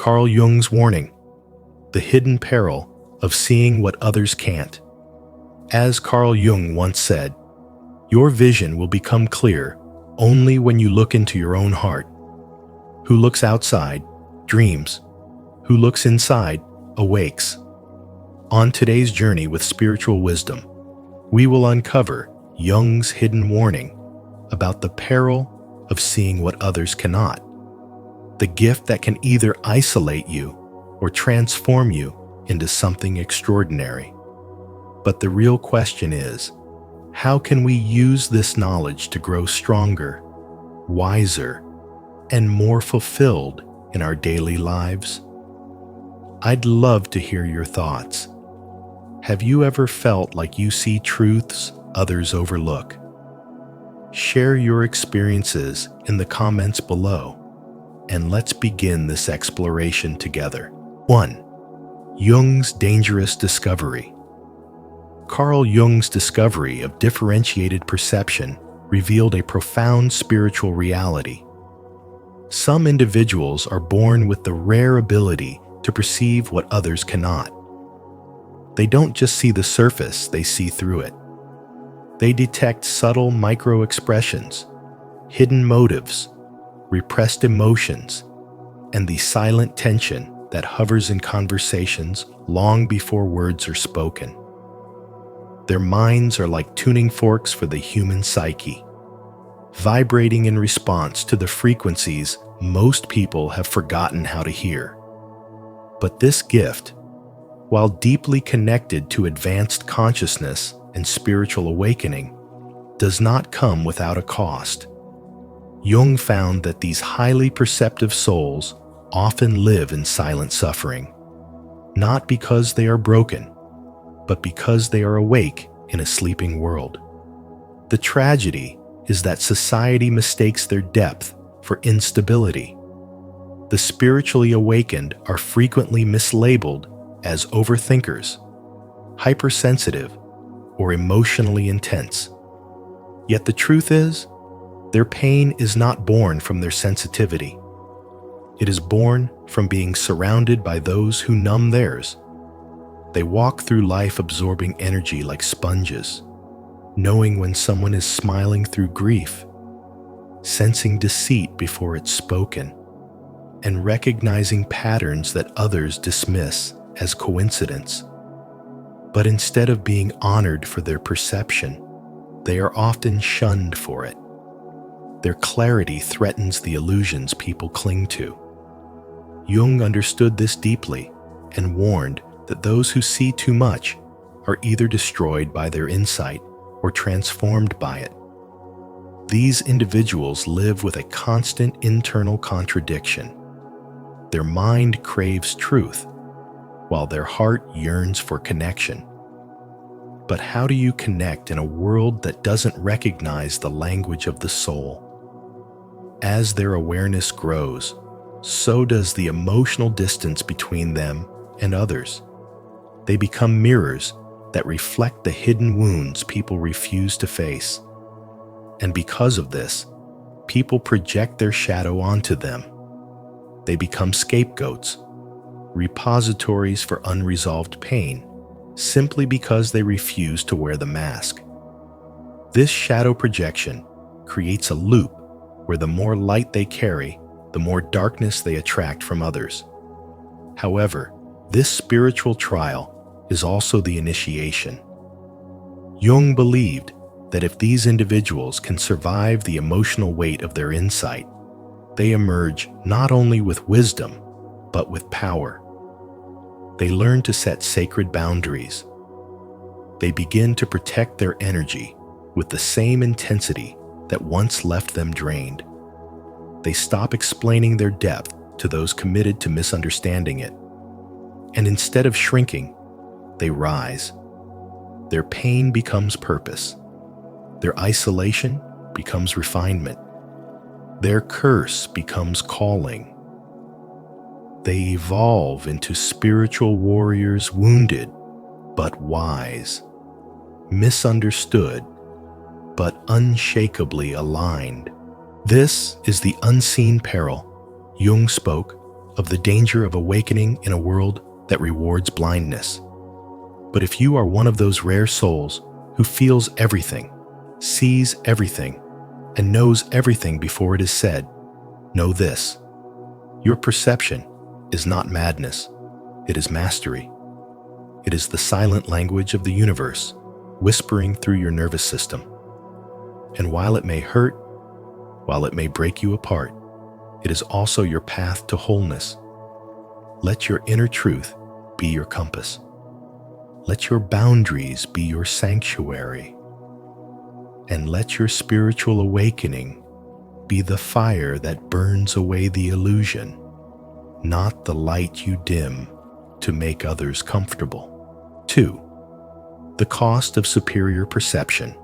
Carl Jung's warning, the hidden peril of seeing what others can't. As Carl Jung once said, your vision will become clear only when you look into your own heart. Who looks outside, dreams. Who looks inside, awakes. On today's journey with spiritual wisdom, we will uncover Jung's hidden warning about the peril of seeing what others cannot, the gift that can either isolate you or transform you into something extraordinary. But the real question is, how can we use this knowledge to grow stronger, wiser, and more fulfilled in our daily lives? I'd love to hear your thoughts. Have you ever felt like you see truths others overlook? Share your experiences in the comments below, and let's begin this exploration together. 1. Jung's dangerous discovery. Carl Jung's discovery of differentiated perception revealed a profound spiritual reality. Some individuals are born with the rare ability to perceive what others cannot. They don't just see the surface, they see through it. They detect subtle micro-expressions, hidden motives, repressed emotions, and the silent tension that hovers in conversations long before words are spoken. Their minds are like tuning forks for the human psyche, vibrating in response to the frequencies most people have forgotten how to hear. But this gift, while deeply connected to advanced consciousness and spiritual awakening, does not come without a cost. Jung found that these highly perceptive souls often live in silent suffering, not because they are broken, but because they are awake in a sleeping world. The tragedy is that society mistakes their depth for instability. The spiritually awakened are frequently mislabeled as overthinkers, hypersensitive, or emotionally intense. Yet the truth is, their pain is not born from their sensitivity. It is born from being surrounded by those who numb theirs. They walk through life absorbing energy like sponges, knowing when someone is smiling through grief, sensing deceit before it's spoken, and recognizing patterns that others dismiss as coincidence. But instead of being honored for their perception, they are often shunned for it. Their clarity threatens the illusions people cling to. Jung understood this deeply and warned that those who see too much are either destroyed by their insight or transformed by it. These individuals live with a constant internal contradiction. Their mind craves truth, while their heart yearns for connection. But how do you connect in a world that doesn't recognize the language of the soul? As their awareness grows, so does the emotional distance between them and others. They become mirrors that reflect the hidden wounds people refuse to face. And because of this, people project their shadow onto them. They become scapegoats, repositories for unresolved pain, simply because they refuse to wear the mask. This shadow projection creates a loop where the more light they carry, the more darkness they attract from others. However, this spiritual trial is also the initiation. Jung believed that if these individuals can survive the emotional weight of their insight, they emerge not only with wisdom, but with power. They learn to set sacred boundaries. They begin to protect their energy with the same intensity that once left them drained. They stop explaining their depth to those committed to misunderstanding it. And instead of shrinking, they rise. Their pain becomes purpose. Their isolation becomes refinement. Their curse becomes calling. They evolve into spiritual warriors, wounded but wise, misunderstood but unshakably aligned. This is the unseen peril Jung spoke of the danger of awakening in a world that rewards blindness. But if you are one of those rare souls who feels everything, sees everything, and knows everything before it is said, know this: your perception is not madness, it is mastery. It is the silent language of the universe, whispering through your nervous system. And while it may hurt, while it may break you apart, it is also your path to wholeness. Let your inner truth be your compass. Let your boundaries be your sanctuary. And let your spiritual awakening be the fire that burns away the illusion, not the light you dim to make others comfortable. 2. The cost of superior perception.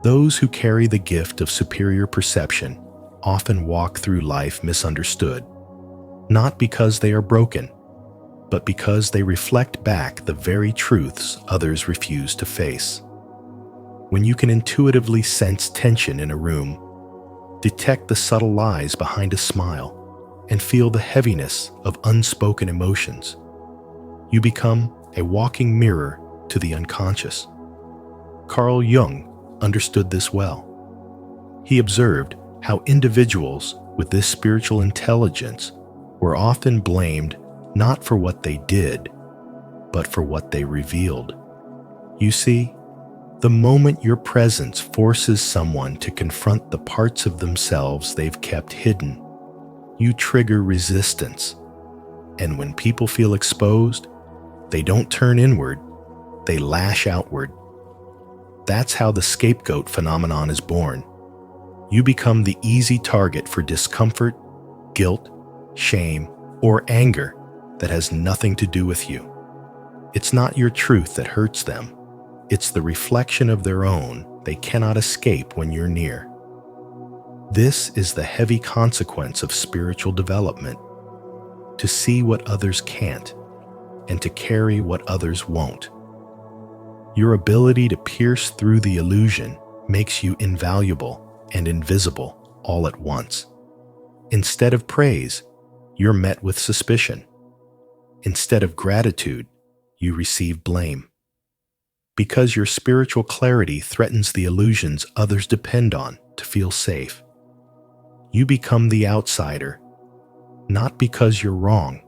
Those who carry the gift of superior perception often walk through life misunderstood, not because they are broken, but because they reflect back the very truths others refuse to face. When you can intuitively sense tension in a room, detect the subtle lies behind a smile, and feel the heaviness of unspoken emotions, you become a walking mirror to the unconscious. Carl Jung understood this well. He observed how individuals with this spiritual intelligence were often blamed not for what they did, but for what they revealed. You see, the moment your presence forces someone to confront the parts of themselves they've kept hidden, you trigger resistance. And when people feel exposed, they don't turn inward, they lash outward. That's how the scapegoat phenomenon is born. You become the easy target for discomfort, guilt, shame, or anger that has nothing to do with you. It's not your truth that hurts them. It's the reflection of their own they cannot escape when you're near. This is the heavy consequence of spiritual development: to see what others can't and to carry what others won't. Your ability to pierce through the illusion makes you invaluable and invisible all at once. Instead of praise, you're met with suspicion. Instead of gratitude, you receive blame. Because your spiritual clarity threatens the illusions others depend on to feel safe. You become the outsider, not because you're wrong,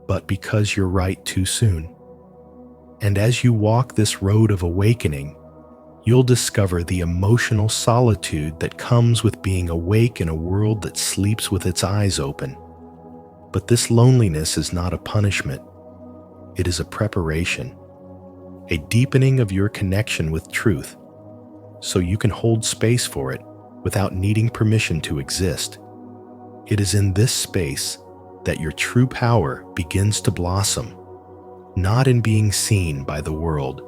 but because you're right too soon. And as you walk this road of awakening, you'll discover the emotional solitude that comes with being awake in a world that sleeps with its eyes open. But this loneliness is not a punishment. It is a preparation, a deepening of your connection with truth, so you can hold space for it without needing permission to exist. It is in this space that your true power begins to blossom, not in being seen by the world,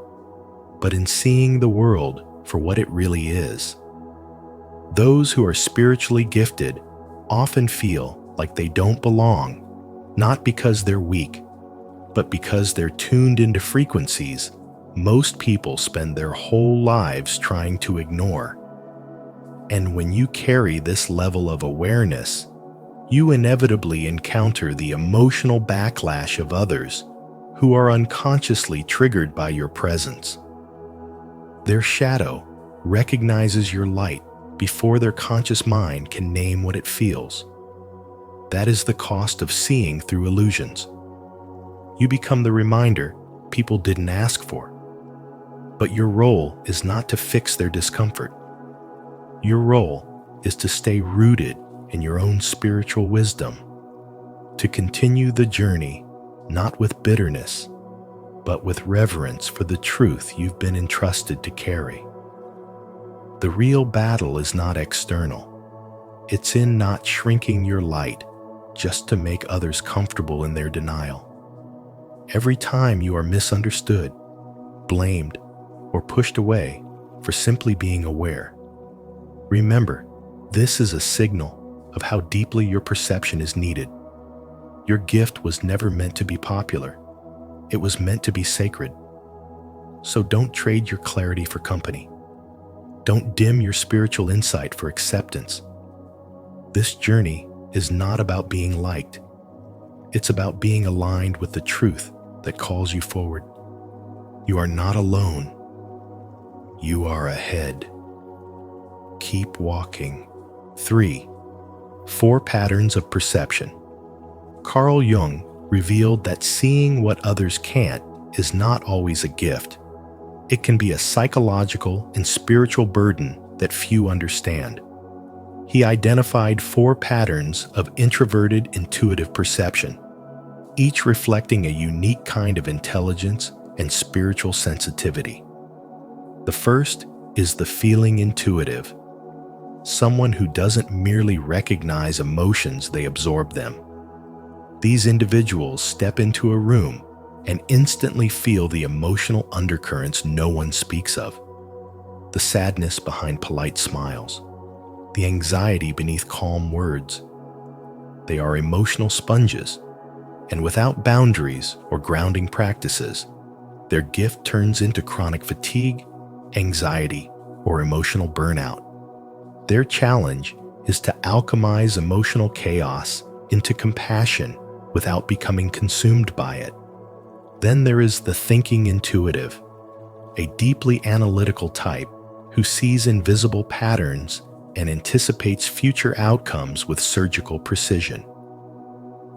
but in seeing the world for what it really is. Those who are spiritually gifted often feel like they don't belong, not because they're weak, but because they're tuned into frequencies most people spend their whole lives trying to ignore. And when you carry this level of awareness, you inevitably encounter the emotional backlash of others who are unconsciously triggered by your presence. Their shadow recognizes your light before their conscious mind can name what it feels. That is the cost of seeing through illusions. You become the reminder people didn't ask for. But your role is not to fix their discomfort. Your role is to stay rooted in your own spiritual wisdom, to continue the journey not with bitterness, but with reverence for the truth you've been entrusted to carry. The real battle is not external. It's in not shrinking your light just to make others comfortable in their denial. Every time you are misunderstood, blamed, or pushed away for simply being aware, remember, this is a signal of how deeply your perception is needed. Your gift was never meant to be popular. It was meant to be sacred. So don't trade your clarity for company. Don't dim your spiritual insight for acceptance. This journey is not about being liked. It's about being aligned with the truth that calls you forward. You are not alone. You are ahead. Keep walking. 3. 4 patterns of perception. Carl Jung revealed that seeing what others can't is not always a gift. It can be a psychological and spiritual burden that few understand. He identified 4 patterns of introverted intuitive perception, each reflecting a unique kind of intelligence and spiritual sensitivity. The first is the feeling intuitive, someone who doesn't merely recognize emotions, they absorb them. These individuals step into a room and instantly feel the emotional undercurrents no one speaks of. The sadness behind polite smiles, the anxiety beneath calm words. They are emotional sponges, and without boundaries or grounding practices, their gift turns into chronic fatigue, anxiety, or emotional burnout. Their challenge is to alchemize emotional chaos into compassion without becoming consumed by it. Then there is the thinking intuitive, a deeply analytical type who sees invisible patterns and anticipates future outcomes with surgical precision.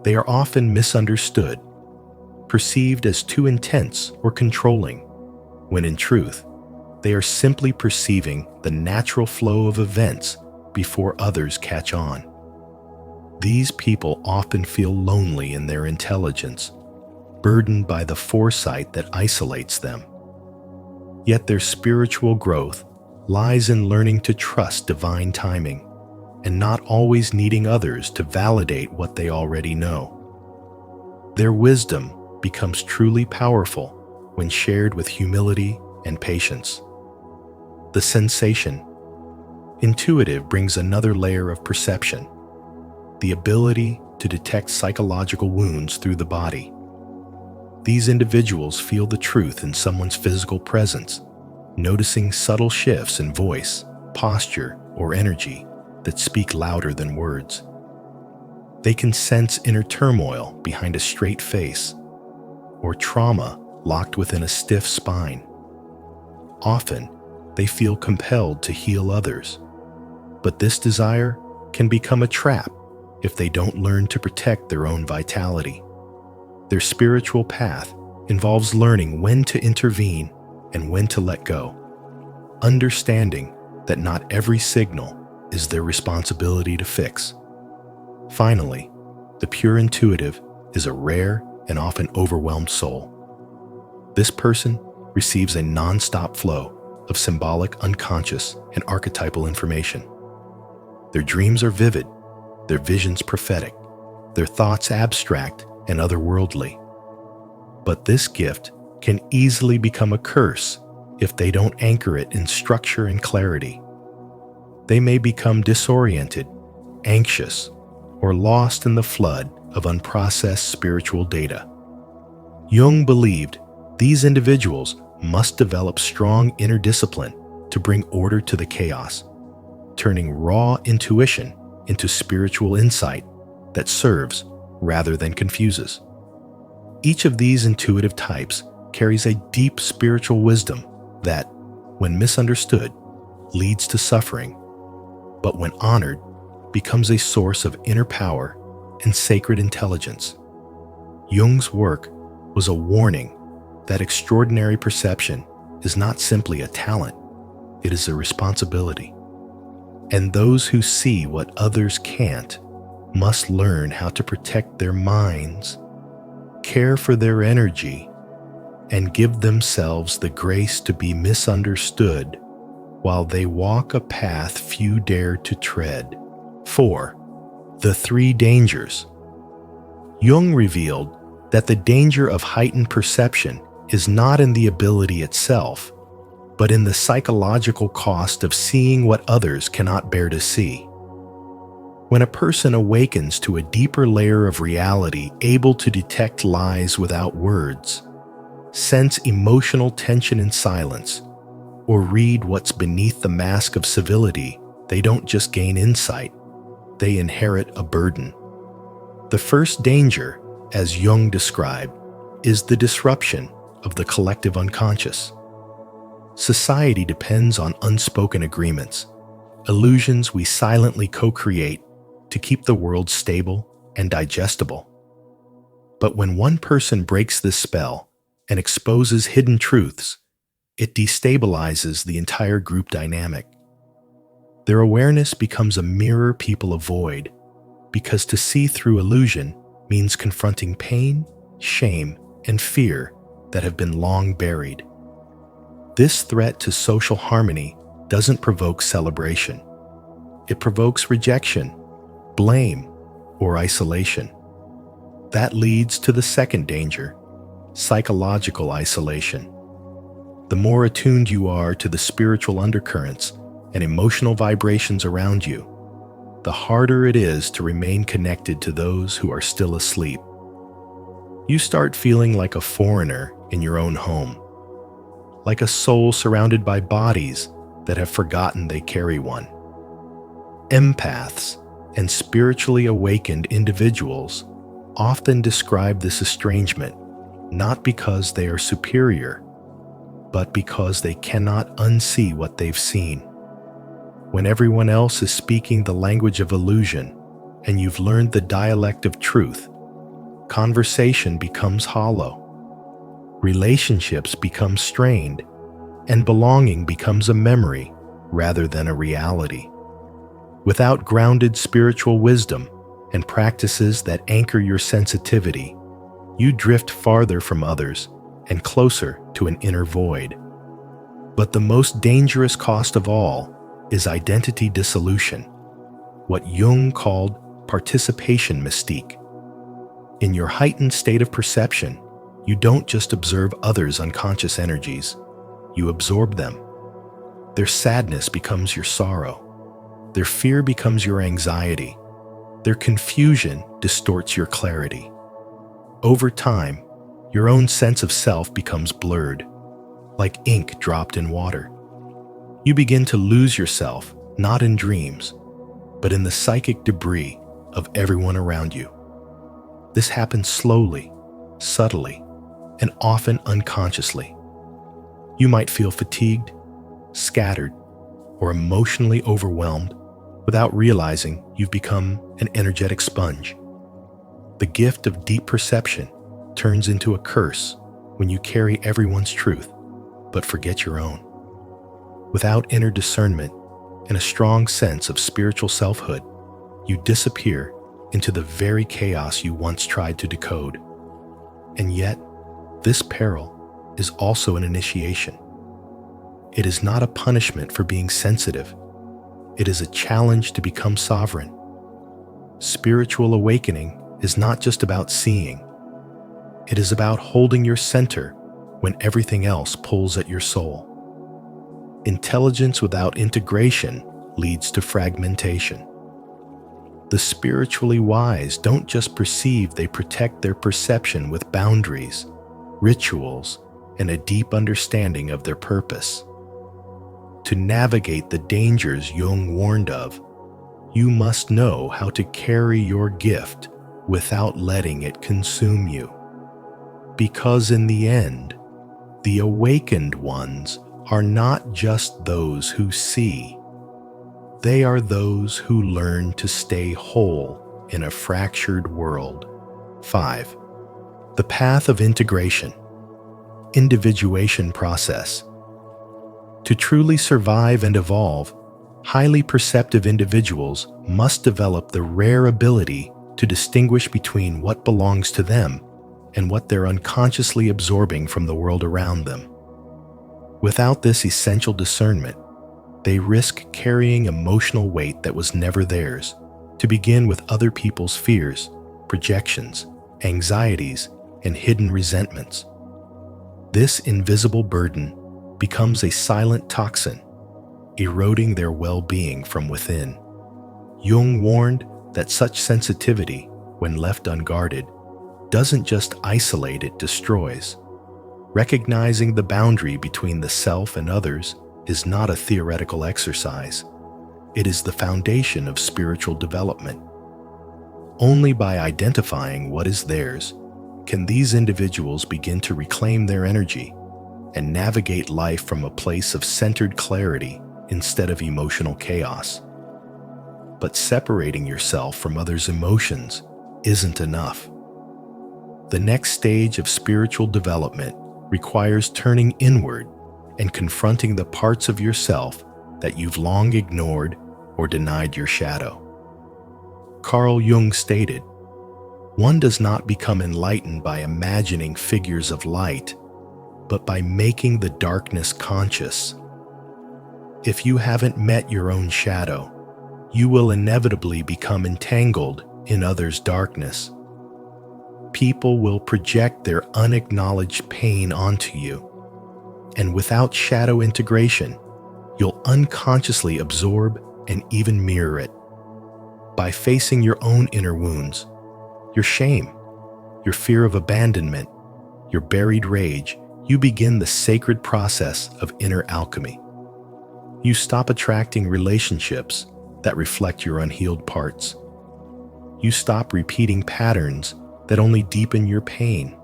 They are often misunderstood, perceived as too intense or controlling, when in truth, they are simply perceiving the natural flow of events before others catch on. These people often feel lonely in their intelligence, burdened by the foresight that isolates them. Yet their spiritual growth lies in learning to trust divine timing and not always needing others to validate what they already know. Their wisdom becomes truly powerful when shared with humility and patience. The sensation. Intuitive brings another layer of perception, the ability to detect psychological wounds through the body. These individuals feel the truth in someone's physical presence, noticing subtle shifts in voice, posture, or energy that speak louder than words. They can sense inner turmoil behind a straight face, or trauma locked within a stiff spine. Often, they feel compelled to heal others, but this desire can become a trap if they don't learn to protect their own vitality. Their spiritual path involves learning when to intervene and when to let go, understanding that not every signal is their responsibility to fix. Finally, the pure intuitive is a rare and often overwhelmed soul. This person receives a non-stop flow of symbolic, unconscious, and archetypal information. Their dreams are vivid, their visions prophetic, their thoughts abstract and otherworldly. But this gift can easily become a curse if they don't anchor it in structure and clarity. They may become disoriented, anxious, or lost in the flood of unprocessed spiritual data. Jung believed these individuals must develop strong inner discipline to bring order to the chaos, turning raw intuition into spiritual insight that serves rather than confuses. Each of these intuitive types carries a deep spiritual wisdom that, when misunderstood, leads to suffering, but when honored, becomes a source of inner power and sacred intelligence. Jung's work was a warning that extraordinary perception is not simply a talent, it is a responsibility. And those who see what others can't must learn how to protect their minds, care for their energy, and give themselves the grace to be misunderstood while they walk a path few dare to tread. 4. The 3 dangers. Jung revealed that the danger of heightened perception is not in the ability itself, but in the psychological cost of seeing what others cannot bear to see. When a person awakens to a deeper layer of reality, able to detect lies without words, sense emotional tension in silence, or read what's beneath the mask of civility, they don't just gain insight, they inherit a burden. The first danger, as Jung described, is the disruption of the collective unconscious. Society depends on unspoken agreements, illusions we silently co-create to keep the world stable and digestible. But when one person breaks this spell and exposes hidden truths, it destabilizes the entire group dynamic. Their awareness becomes a mirror people avoid, because to see through illusion means confronting pain, shame, and fear that have been long buried. This threat to social harmony doesn't provoke celebration. It provokes rejection, blame, or isolation. That leads to the second danger, psychological isolation. The more attuned you are to the spiritual undercurrents and emotional vibrations around you, the harder it is to remain connected to those who are still asleep. You start feeling like a foreigner in your own home, like a soul surrounded by bodies that have forgotten they carry one. Empaths and spiritually awakened individuals often describe this estrangement not because they are superior, but because they cannot unsee what they've seen. When everyone else is speaking the language of illusion and you've learned the dialect of truth, conversation becomes hollow, relationships become strained, and belonging becomes a memory rather than a reality. Without grounded spiritual wisdom and practices that anchor your sensitivity, you drift farther from others and closer to an inner void. But the most dangerous cost of all is identity dissolution, what Jung called participation mystique. In your heightened state of perception, you don't just observe others' unconscious energies, you absorb them. Their sadness becomes your sorrow. Their fear becomes your anxiety. Their confusion distorts your clarity. Over time, your own sense of self becomes blurred, like ink dropped in water. You begin to lose yourself, not in dreams, but in the psychic debris of everyone around you. This happens slowly, subtly, and often unconsciously. You might feel fatigued, scattered, or emotionally overwhelmed without realizing you've become an energetic sponge. The gift of deep perception turns into a curse when you carry everyone's truth, but forget your own. Without inner discernment and a strong sense of spiritual selfhood, you disappear into the very chaos you once tried to decode. And yet, this peril is also an initiation. It is not a punishment for being sensitive. It is a challenge to become sovereign. Spiritual awakening is not just about seeing. It is about holding your center when everything else pulls at your soul. Intelligence without integration leads to fragmentation. The spiritually wise don't just perceive, they protect their perception with boundaries, rituals, and a deep understanding of their purpose. To navigate the dangers Jung warned of, you must know how to carry your gift without letting it consume you. Because in the end, the awakened ones are not just those who see. They are those who learn to stay whole in a fractured world. 5. The path of integration. Individuation process. To truly survive and evolve, highly perceptive individuals must develop the rare ability to distinguish between what belongs to them and what they're unconsciously absorbing from the world around them. Without this essential discernment, they risk carrying emotional weight that was never theirs, to begin with other people's fears, projections, anxieties, and hidden resentments. This invisible burden becomes a silent toxin, eroding their well-being from within. Jung warned that such sensitivity, when left unguarded, doesn't just isolate, it destroys. Recognizing the boundary between the self and others is not a theoretical exercise. It is the foundation of spiritual development. Only by identifying what is theirs can these individuals begin to reclaim their energy and navigate life from a place of centered clarity instead of emotional chaos. But separating yourself from others' emotions isn't enough. The next stage of spiritual development requires turning inward and confronting the parts of yourself that you've long ignored or denied your shadow. Carl Jung stated, "One does not become enlightened by imagining figures of light, but by making the darkness conscious." If you haven't met your own shadow, you will inevitably become entangled in others' darkness. People will project their unacknowledged pain onto you, and without shadow integration, you'll unconsciously absorb and even mirror it. By facing your own inner wounds, your shame, your fear of abandonment, your buried rage, you begin the sacred process of inner alchemy. You stop attracting relationships that reflect your unhealed parts. You stop repeating patterns that only deepen your pain.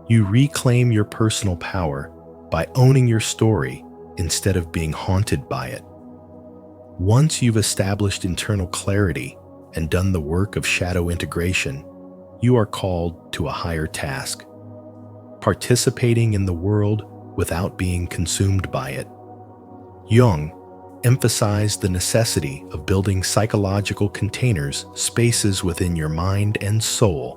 You reclaim your personal power by owning your story instead of being haunted by it. Once you've established internal clarity and done the work of shadow integration, you are called to a higher task, participating in the world without being consumed by it. Jung emphasized the necessity of building psychological containers, spaces within your mind and soul,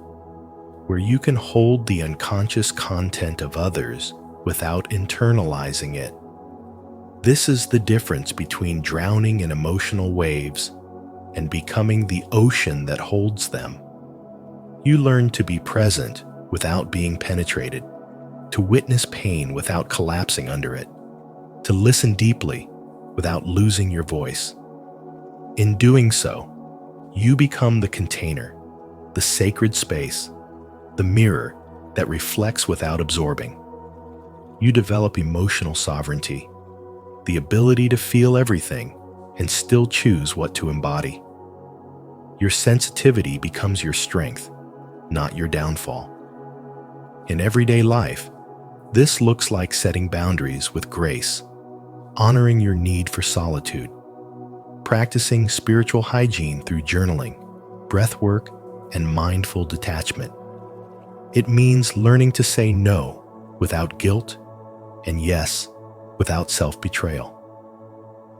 where you can hold the unconscious content of others without internalizing it. This is the difference between drowning in emotional waves and becoming the ocean that holds them. You learn to be present without being penetrated, to witness pain without collapsing under it, to listen deeply without losing your voice. In doing so, you become the container, the sacred space, the mirror that reflects without absorbing. You develop emotional sovereignty, the ability to feel everything and still choose what to embody. Your sensitivity becomes your strength, not your downfall. In everyday life, this looks like setting boundaries with grace, honoring your need for solitude, practicing spiritual hygiene through journaling, breathwork, and mindful detachment. It means learning to say no without guilt and yes without self-betrayal.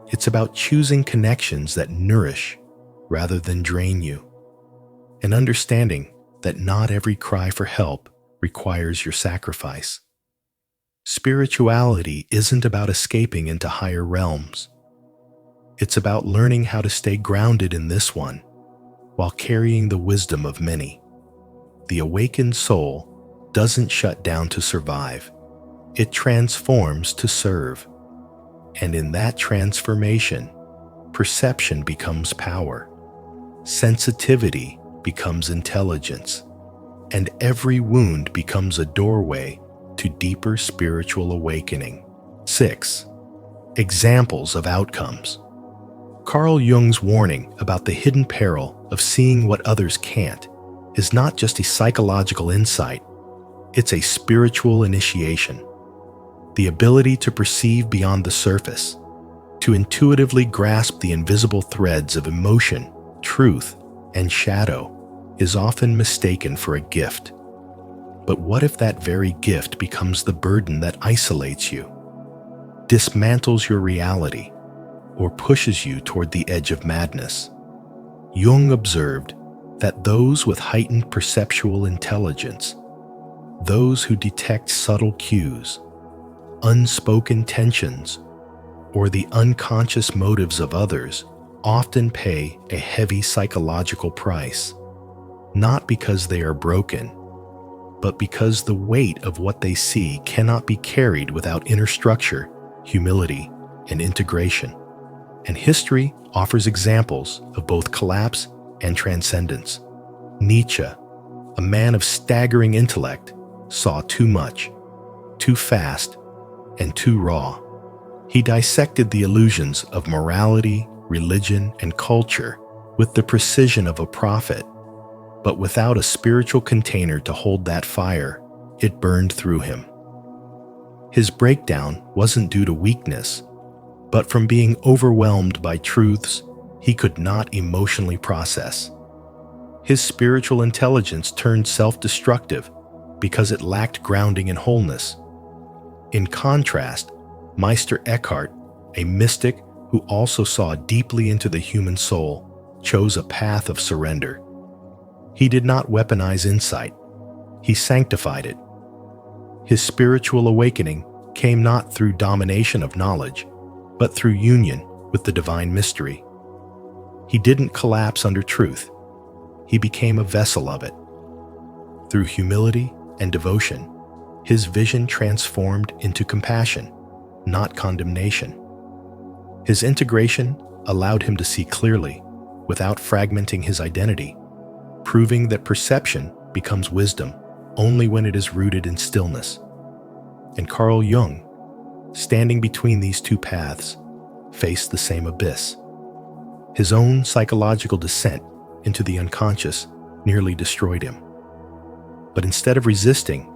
It's about choosing connections that nourish rather than drain you, and understanding that not every cry for help requires your sacrifice. Spirituality isn't about escaping into higher realms. It's about learning how to stay grounded in this one while carrying the wisdom of many. The awakened soul doesn't shut down to survive. It transforms to serve. And in that transformation, perception becomes power, sensitivity becomes intelligence, and every wound becomes a doorway to deeper spiritual awakening. 6. Examples of outcomes. Carl Jung's warning about the hidden peril of seeing what others can't is not just a psychological insight, it's a spiritual initiation. The ability to perceive beyond the surface, to intuitively grasp the invisible threads of emotion, truth, and shadow is often mistaken for a gift. But what if that very gift becomes the burden that isolates you, dismantles your reality, or pushes you toward the edge of madness? Jung observed that those with heightened perceptual intelligence, those who detect subtle cues, unspoken tensions, or the unconscious motives of others, often pay a heavy psychological price, not because they are broken, but because the weight of what they see cannot be carried without inner structure, humility, and integration. And history offers examples of both collapse and transcendence. Nietzsche, a man of staggering intellect, saw too much, too fast, and too raw. He dissected the illusions of morality, religion, and culture with the precision of a prophet. But without a spiritual container to hold that fire, it burned through him. His breakdown wasn't due to weakness, but from being overwhelmed by truths he could not emotionally process. His spiritual intelligence turned self-destructive because it lacked grounding and wholeness. In contrast, Meister Eckhart, a mystic who also saw deeply into the human soul, chose a path of surrender. He did not weaponize insight. He sanctified it. His spiritual awakening came not through domination of knowledge, but through union with the divine mystery. He didn't collapse under truth. He became a vessel of it. Through humility and devotion, his vision transformed into compassion, not condemnation. His integration allowed him to see clearly, without fragmenting his identity, proving that perception becomes wisdom only when it is rooted in stillness. And Carl Jung, standing between these two paths, faced the same abyss. His own psychological descent into the unconscious nearly destroyed him. But instead of resisting,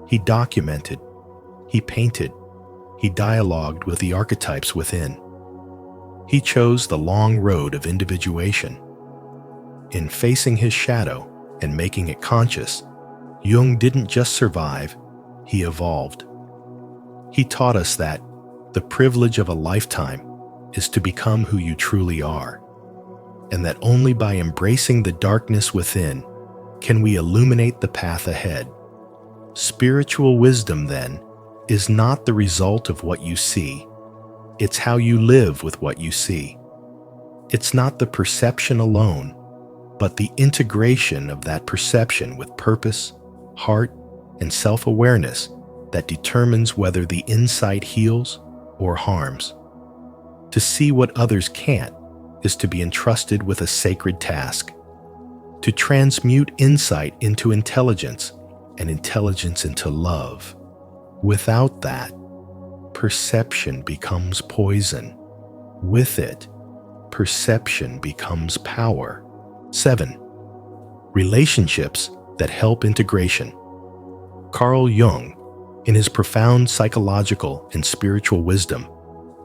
he documented, he painted, he dialogued with the archetypes within. He chose the long road of individuation. In facing his shadow and making it conscious, Jung didn't just survive, he evolved. He taught us that the privilege of a lifetime is to become who you truly are, and that only by embracing the darkness within can we illuminate the path ahead. Spiritual wisdom, then, is not the result of what you see. It's how you live with what you see. It's not the perception alone, but the integration of that perception with purpose, heart, and self-awareness that determines whether the insight heals or harms. To see what others can't is to be entrusted with a sacred task, to transmute insight into intelligence and intelligence into love. Without that, perception becomes poison. With it, perception becomes power. 7. Relationships that help integration. Carl Jung, in his profound psychological and spiritual wisdom,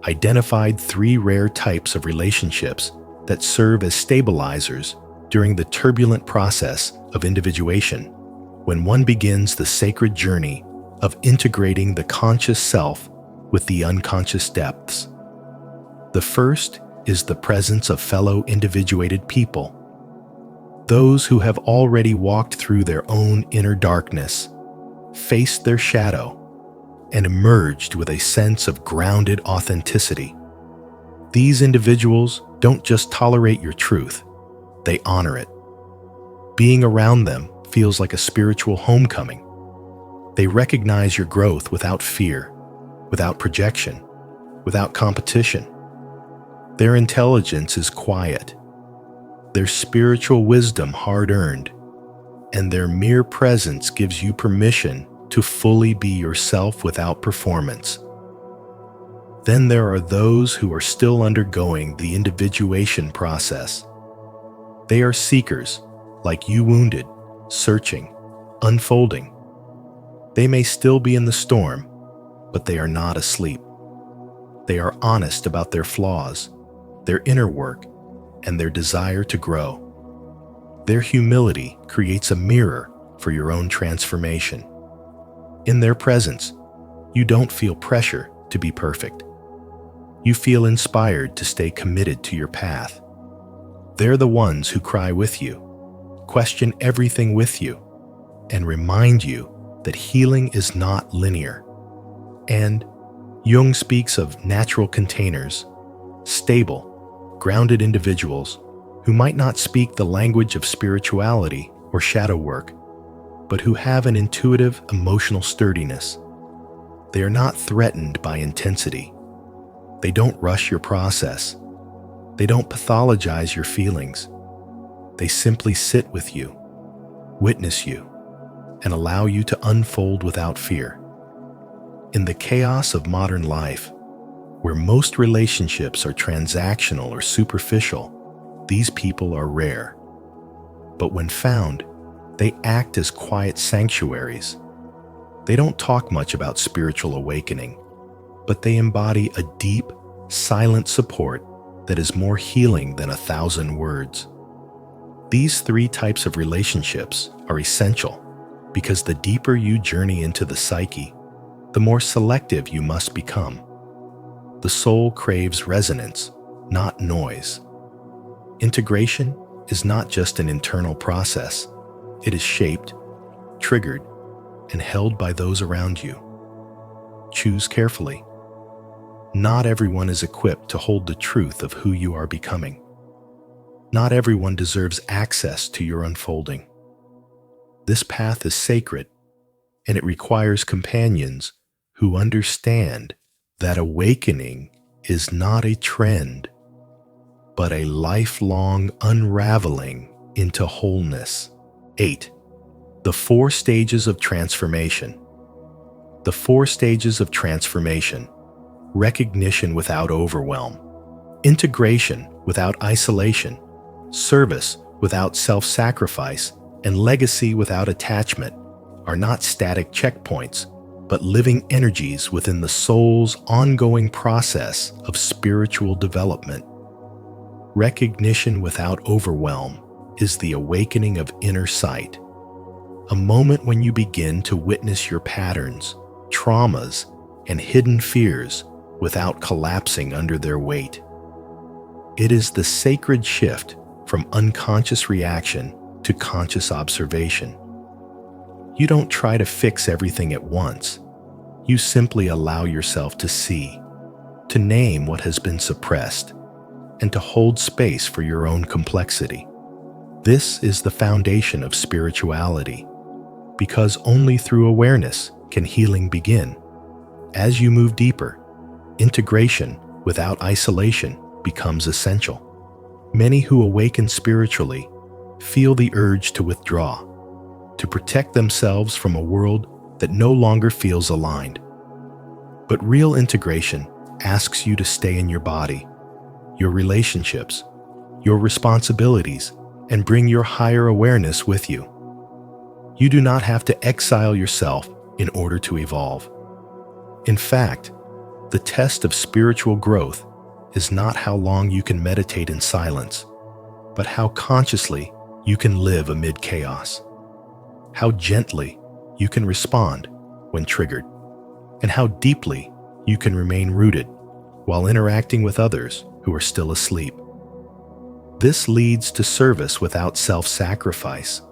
identified 3 rare types of relationships that serve as stabilizers during the turbulent process of individuation, when one begins the sacred journey of integrating the conscious self with the unconscious depths. The first is the presence of fellow individuated people, those who have already walked through their own inner darkness, faced their shadow, and emerged with a sense of grounded authenticity. These individuals don't just tolerate your truth, they honor it. Being around them feels like a spiritual homecoming. They recognize your growth without fear, without projection, without competition. Their intelligence is quiet, their spiritual wisdom hard-earned, and their mere presence gives you permission to fully be yourself without performance. Then there are those who are still undergoing the individuation process. They are seekers, like you wounded, searching, unfolding. They may still be in the storm, but they are not asleep. They are honest about their flaws, their inner work, and their desire to grow. Their humility creates a mirror for your own transformation. In their presence, you don't feel pressure to be perfect. You feel inspired to stay committed to your path. They're the ones who cry with you, question everything with you, and remind you that healing is not linear. And Jung speaks of natural containers, stable, grounded individuals who might not speak the language of spirituality or shadow work, but who have an intuitive emotional sturdiness. They are not threatened by intensity. They don't rush your process. They don't pathologize your feelings. They simply sit with you, witness you, and allow you to unfold without fear. In the chaos of modern life, where most relationships are transactional or superficial, these people are rare. But when found, They act as quiet sanctuaries. They don't talk much about spiritual awakening, but they embody a deep, silent support that is more healing than 1,000 words. These three types of relationships are essential because the deeper you journey into the psyche, the more selective you must become. The soul craves resonance, not noise. Integration is not just an internal process. It is shaped, triggered, and held by those around you. Choose carefully. Not everyone is equipped to hold the truth of who you are becoming. Not everyone deserves access to your unfolding. This path is sacred, and it requires companions who understand that awakening is not a trend, but a lifelong unraveling into wholeness. 8. The 4 stages of transformation. The 4 stages of transformation: recognition without overwhelm, integration without isolation, service without self-sacrifice, and legacy without attachment are not static checkpoints, but living energies within the soul's ongoing process of spiritual development. Recognition without overwhelm is the awakening of inner sight, a moment when you begin to witness your patterns, traumas, and hidden fears without collapsing under their weight. It is the sacred shift from unconscious reaction to conscious observation. You don't try to fix everything at once. You simply allow yourself to see, to name what has been suppressed, and to hold space for your own complexity. This is the foundation of spirituality, because only through awareness can healing begin. As you move deeper, integration without isolation becomes essential. Many who awaken spiritually feel the urge to withdraw, to protect themselves from a world that no longer feels aligned. But real integration asks you to stay in your body, your relationships, your responsibilities, and bring your higher awareness with you. You do not have to exile yourself in order to evolve. In fact, the test of spiritual growth is not how long you can meditate in silence, but how consciously you can live amid chaos, how gently you can respond when triggered, and how deeply you can remain rooted while interacting with others who are still asleep. This leads to service without self-sacrifice,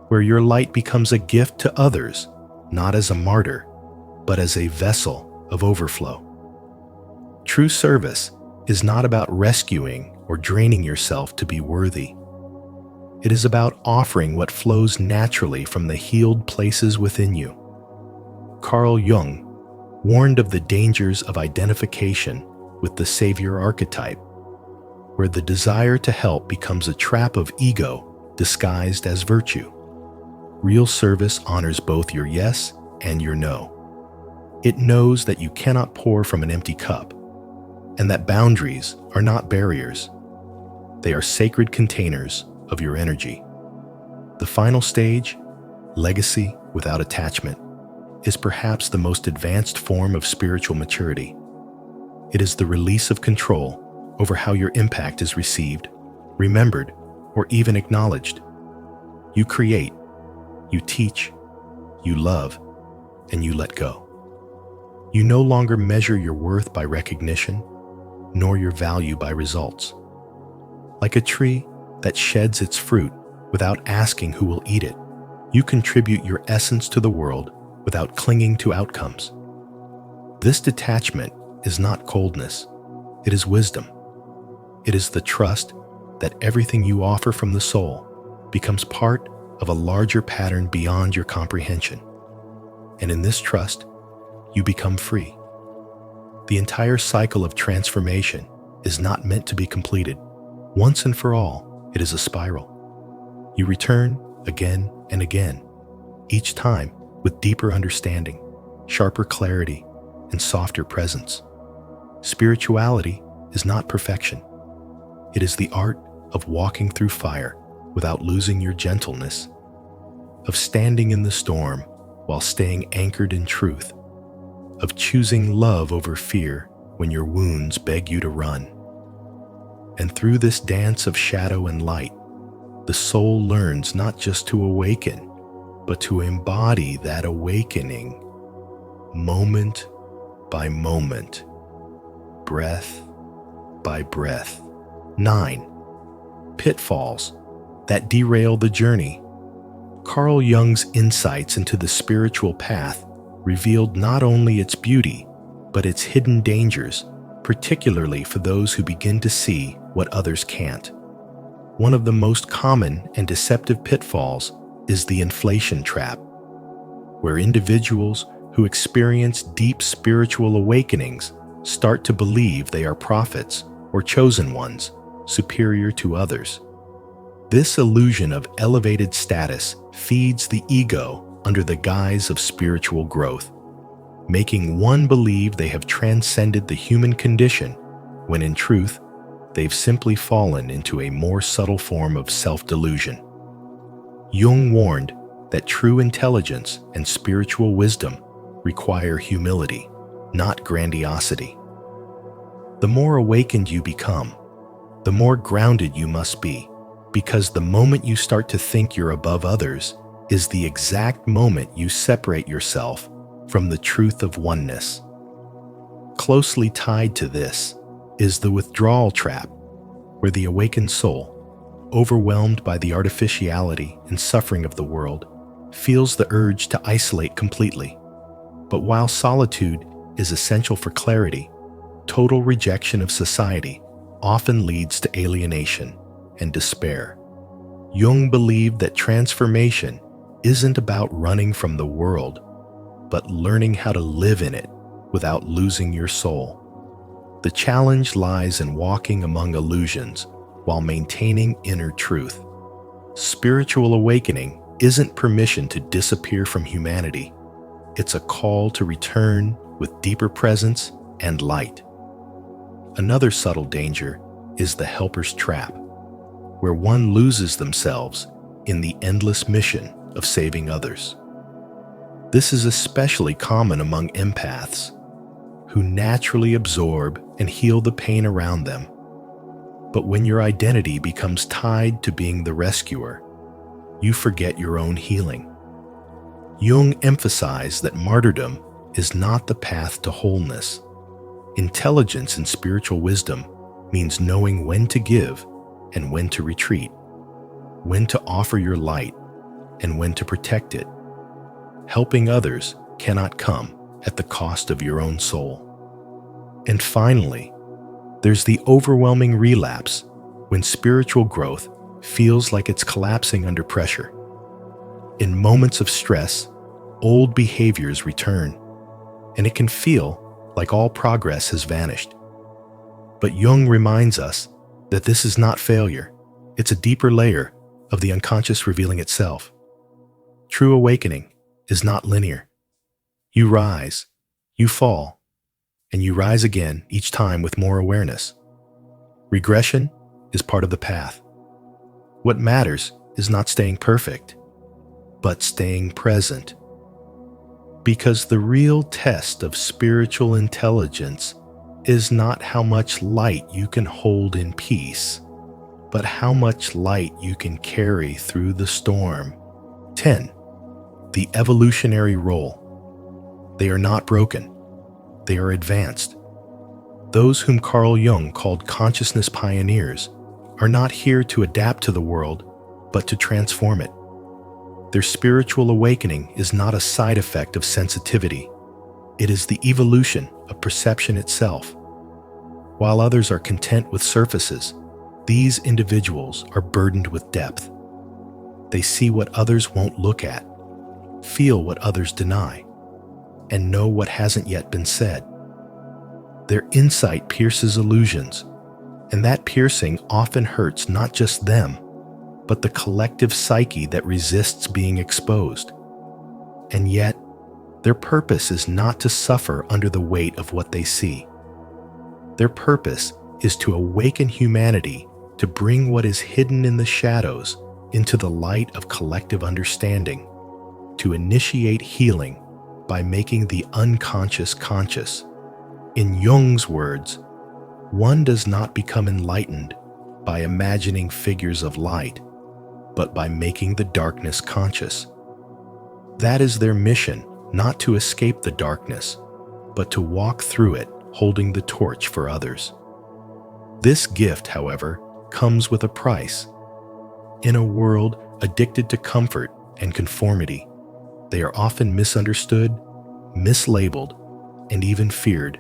where your light becomes a gift to others, not as a martyr, but as a vessel of overflow. True service is not about rescuing or draining yourself to be worthy. It is about offering what flows naturally from the healed places within you. Carl Jung warned of the dangers of identification with the savior archetype, where the desire to help becomes a trap of ego disguised as virtue. Real service honors both your yes and your no. It knows that you cannot pour from an empty cup, and that boundaries are not barriers. They are sacred containers of your energy. The final stage, legacy without attachment, is perhaps the most advanced form of spiritual maturity. It is the release of control over how your impact is received, remembered, or even acknowledged. You create, you teach, you love, and you let go. You no longer measure your worth by recognition, nor your value by results. Like a tree that sheds its fruit without asking who will eat it, you contribute your essence to the world without clinging to outcomes. This detachment is not coldness, it is wisdom. It is the trust that everything you offer from the soul becomes part of a larger pattern beyond your comprehension. And in this trust, you become free. The entire cycle of transformation is not meant to be completed. Once and for all, it is a spiral. You return again and again, each time with deeper understanding, sharper clarity, and softer presence. Spirituality is not perfection. It is the art of walking through fire without losing your gentleness. of standing in the storm while staying anchored in truth, of choosing love over fear when your wounds beg you to run. And through this dance of shadow and light, the soul learns not just to awaken, but to embody that awakening, moment by moment, breath by breath. 9. Pitfalls that derail the journey. Carl Jung's insights into the spiritual path revealed not only its beauty, but its hidden dangers, particularly for those who begin to see what others can't. One of the most common and deceptive pitfalls is the inflation trap, where individuals who experience deep spiritual awakenings start to believe they are prophets or chosen ones, superior to others. This illusion of elevated status feeds the ego under the guise of spiritual growth, making one believe they have transcended the human condition, when in truth, they've simply fallen into a more subtle form of self-delusion. Jung warned that true intelligence and spiritual wisdom require humility, not grandiosity. The more awakened you become, the more grounded you must be, because the moment you start to think you're above others is the exact moment you separate yourself from the truth of oneness. Closely tied to this is the withdrawal trap, where the awakened soul, overwhelmed by the artificiality and suffering of the world, feels the urge to isolate completely. But while solitude is essential for clarity, total rejection of society often leads to alienation and despair. Jung believed that transformation isn't about running from the world, but learning how to live in it without losing your soul. The challenge lies in walking among illusions while maintaining inner truth. Spiritual awakening isn't permission to disappear from humanity. It's a call to return with deeper presence and light. Another subtle danger is the helper's trap, where one loses themselves in the endless mission of saving others. This is especially common among empaths, who naturally absorb and heal the pain around them. But when your identity becomes tied to being the rescuer, you forget your own healing. Jung emphasized that martyrdom is not the path to wholeness. Intelligence and spiritual wisdom means knowing when to give and when to retreat, when to offer your light and when to protect it. Helping others cannot come at the cost of your own soul. And finally, there's the overwhelming relapse, when spiritual growth feels like it's collapsing under pressure. In moments of stress, old behaviors return, and it can feel like all progress has vanished. But Jung reminds us that this is not failure. It's a deeper layer of the unconscious revealing itself. True awakening is not linear. You rise, you fall, and you rise again each time with more awareness. Regression is part of the path. What matters is not staying perfect, but staying present. Because the real test of spiritual intelligence is not how much light you can hold in peace, but how much light you can carry through the storm. 10. The evolutionary role. They are not broken. They are advanced. Those whom Carl Jung called consciousness pioneers are not here to adapt to the world, but to transform it. Their spiritual awakening is not a side effect of sensitivity. It is the evolution of perception itself. While others are content with surfaces, these individuals are burdened with depth. They see what others won't look at, feel what others deny, and know what hasn't yet been said. Their insight pierces illusions, and that piercing often hurts not just them, but the collective psyche that resists being exposed. And yet, their purpose is not to suffer under the weight of what they see. Their purpose is to awaken humanity to bring what is hidden in the shadows into the light of collective understanding. to initiate healing by making the unconscious conscious. In Jung's words, one does not become enlightened by imagining figures of light, but by making the darkness conscious. That is their mission, not to escape the darkness, but to walk through it holding the torch for others. This gift, however, comes with a price. In a world addicted to comfort and conformity, they are often misunderstood, mislabeled, and even feared.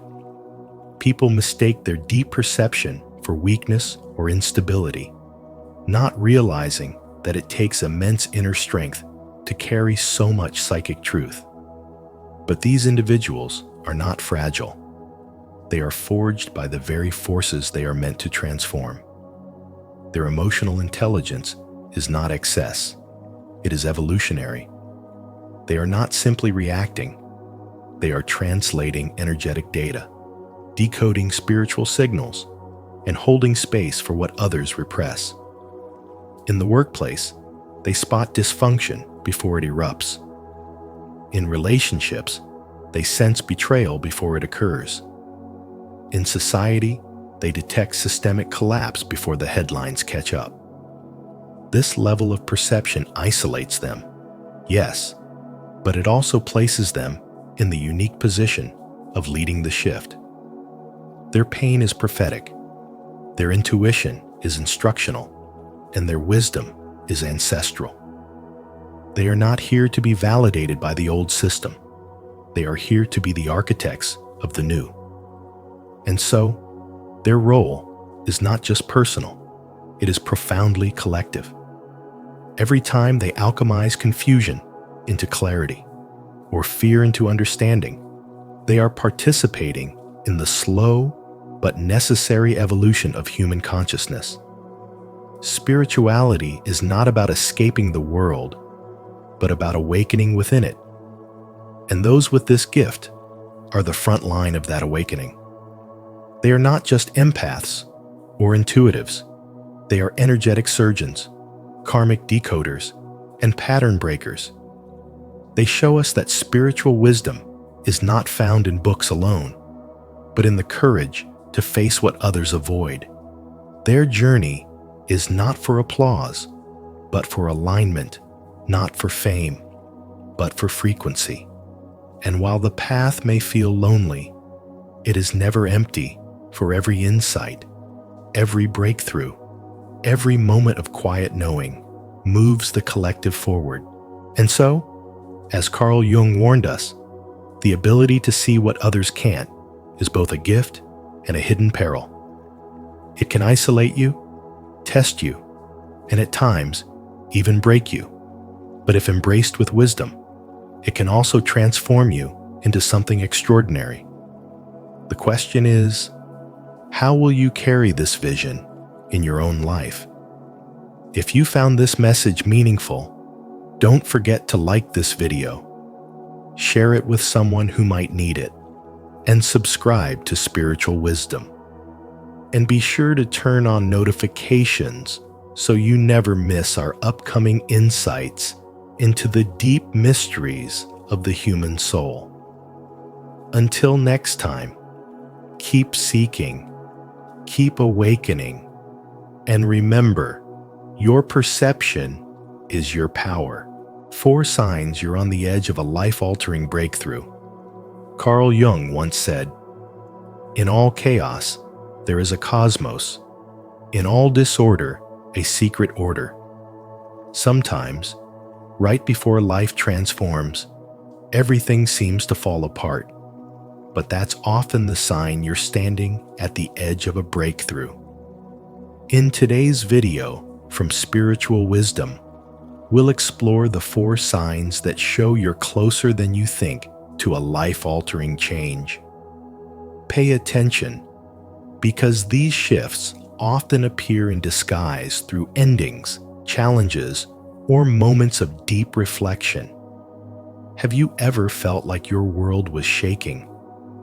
People mistake their deep perception for weakness or instability, not realizing that it takes immense inner strength to carry so much psychic truth. But these individuals are not fragile. They are forged by the very forces they are meant to transform. Their emotional intelligence is not excess. It is evolutionary. They are not simply reacting. They are translating energetic data, decoding spiritual signals, and holding space for what others repress. In the workplace, they spot dysfunction before it erupts. In relationships, they sense betrayal before it occurs. In society, they detect systemic collapse before the headlines catch up. This level of perception isolates them, yes, but it also places them in the unique position of leading the shift. Their pain is prophetic, their intuition is instructional, and their wisdom is ancestral. They are not here to be validated by the old system. They are here to be the architects of the new. And so, their role is not just personal, it is profoundly collective. Every time they alchemize confusion into clarity, or fear into understanding, they are participating in the slow but necessary evolution of human consciousness. Spirituality is not about escaping the world, but about awakening within it. And those with this gift are the front line of that awakening. They are not just empaths or intuitives. They are energetic surgeons, karmic decoders, and pattern breakers. They show us that spiritual wisdom is not found in books alone, but in the courage to face what others avoid. Their journey is not for applause, but for alignment, not for fame, but for frequency. And while the path may feel lonely, it is never empty. For every insight, every breakthrough, every moment of quiet knowing moves the collective forward. And so, as Carl Jung warned us, the ability to see what others can't is both a gift and a hidden peril. It can isolate you, test you, and at times, even break you. But if embraced with wisdom, it can also transform you into something extraordinary. The question is, how will you carry this vision in your own life? If you found this message meaningful, don't forget to like this video, share it with someone who might need it, and subscribe to Spiritual Wisdom. And be sure to turn on notifications so you never miss our upcoming insights into the deep mysteries of the human soul. Until next time, keep seeking, keep awakening, and remember, your perception is your power. 4 signs you're on the edge of a life-altering breakthrough. Carl Jung once said, "In all chaos, there is a cosmos. In all disorder, a secret order." Sometimes, right before life transforms, everything seems to fall apart. But that's often the sign you're standing at the edge of a breakthrough. In today's video from Spiritual Wisdom, we'll explore the 4 signs that show you're closer than you think to a life-altering change. Pay attention, because these shifts often appear in disguise through endings, challenges, or moments of deep reflection. Have you ever felt like your world was shaking,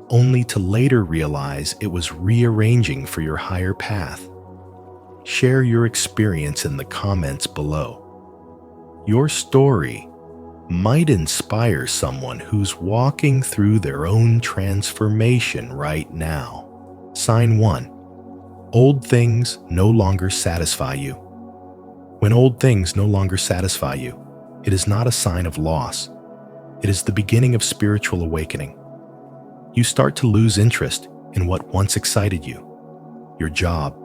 only to later realize it was rearranging for your higher path? Share your experience in the comments below. Your story might inspire someone who's walking through their own transformation right now. Sign 1. Old things no longer satisfy you. When old things no longer satisfy you, it is not a sign of loss. It is the beginning of spiritual awakening. You start to lose interest in what once excited you. Your job,